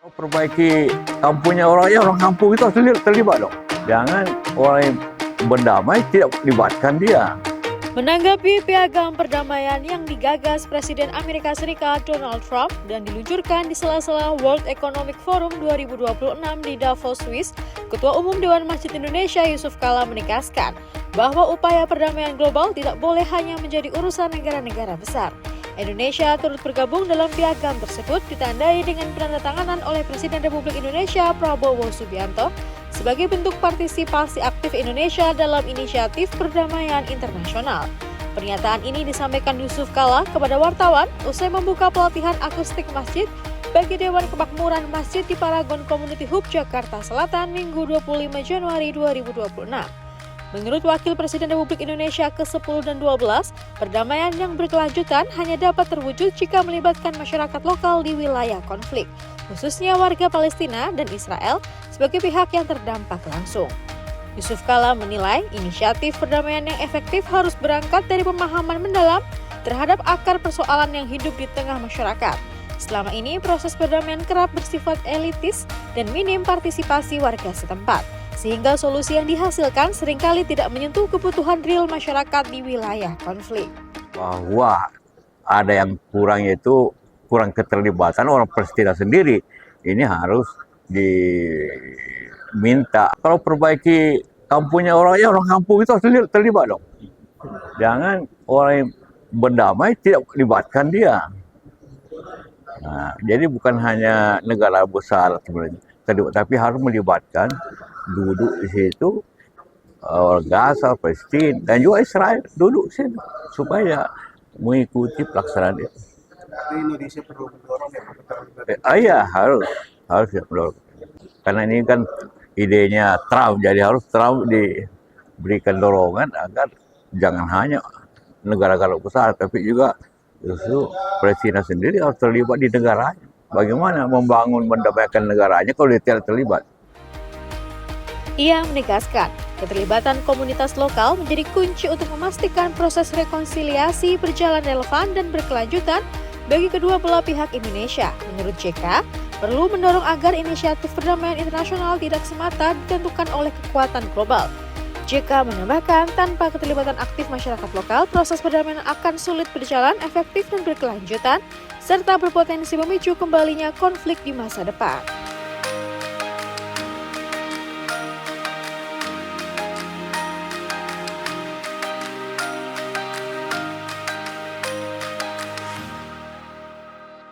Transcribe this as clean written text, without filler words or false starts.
Perbaiki kampungnya orang kampung itu harus terlibat dong. Jangan orang yang berdamai tidak libatkan dia. Menanggapi piagam perdamaian yang digagas Presiden Amerika Serikat Donald Trump dan diluncurkan di sela-sela World Economic Forum 2026 di Davos, Swiss, Ketua Umum Dewan Masjid Indonesia Yusuf Kala menegaskan bahwa upaya perdamaian global tidak boleh hanya menjadi urusan negara-negara besar. Indonesia turut bergabung dalam piagam tersebut ditandai dengan penandatanganan oleh Presiden Republik Indonesia Prabowo Subianto sebagai bentuk partisipasi aktif Indonesia dalam inisiatif perdamaian internasional. Pernyataan ini disampaikan Yusuf Kala kepada wartawan usai membuka pelatihan akustik masjid bagi Dewan Kemakmuran Masjid di Paragon Community Hub Jakarta Selatan Minggu 25 Januari 2026. Menurut Wakil Presiden Republik Indonesia ke-10 dan 12, perdamaian yang berkelanjutan hanya dapat terwujud jika melibatkan masyarakat lokal di wilayah konflik, khususnya warga Palestina dan Israel sebagai pihak yang terdampak langsung. Yusuf Kala menilai inisiatif perdamaian yang efektif harus berangkat dari pemahaman mendalam terhadap akar persoalan yang hidup di tengah masyarakat. Selama ini, proses perdamaian kerap bersifat elitis dan minim partisipasi warga setempat, sehingga solusi yang dihasilkan seringkali tidak menyentuh kebutuhan real masyarakat di wilayah konflik. Bahwa ada yang kurang, yaitu kurang keterlibatan orang Palestina sendiri. Ini harus diminta. Kalau perbaiki kampungnya orang kampung itu harus terlibat dong. Jangan orang yang berdamai tidak libatkan dia. Nah, jadi bukan hanya negara besar sebenarnya terlibat, tapi harus melibatkan duduk di situ orang Gaza, Palestina dan juga Israel duduk situ supaya mengikuti pelaksanaan itu. Indonesia perlu mendorong Iya, harus ya mendorong. Karena ini kan idenya Trump, jadi harus Trump diberikan dorongan agar jangan hanya negara-negara besar, tapi juga justru Palestina sendiri harus terlibat di negaranya. Bagaimana membangun mendamaikan negaranya kalau dia tidak terlibat? Ia menegaskan, keterlibatan komunitas lokal menjadi kunci untuk memastikan proses rekonsiliasi berjalan relevan dan berkelanjutan bagi kedua belah pihak Indonesia. Menurut JK, perlu mendorong agar inisiatif perdamaian internasional tidak semata ditentukan oleh kekuatan global. JK menambahkan, tanpa keterlibatan aktif masyarakat lokal, proses perdamaian akan sulit berjalan efektif dan berkelanjutan, serta berpotensi memicu kembalinya konflik di masa depan.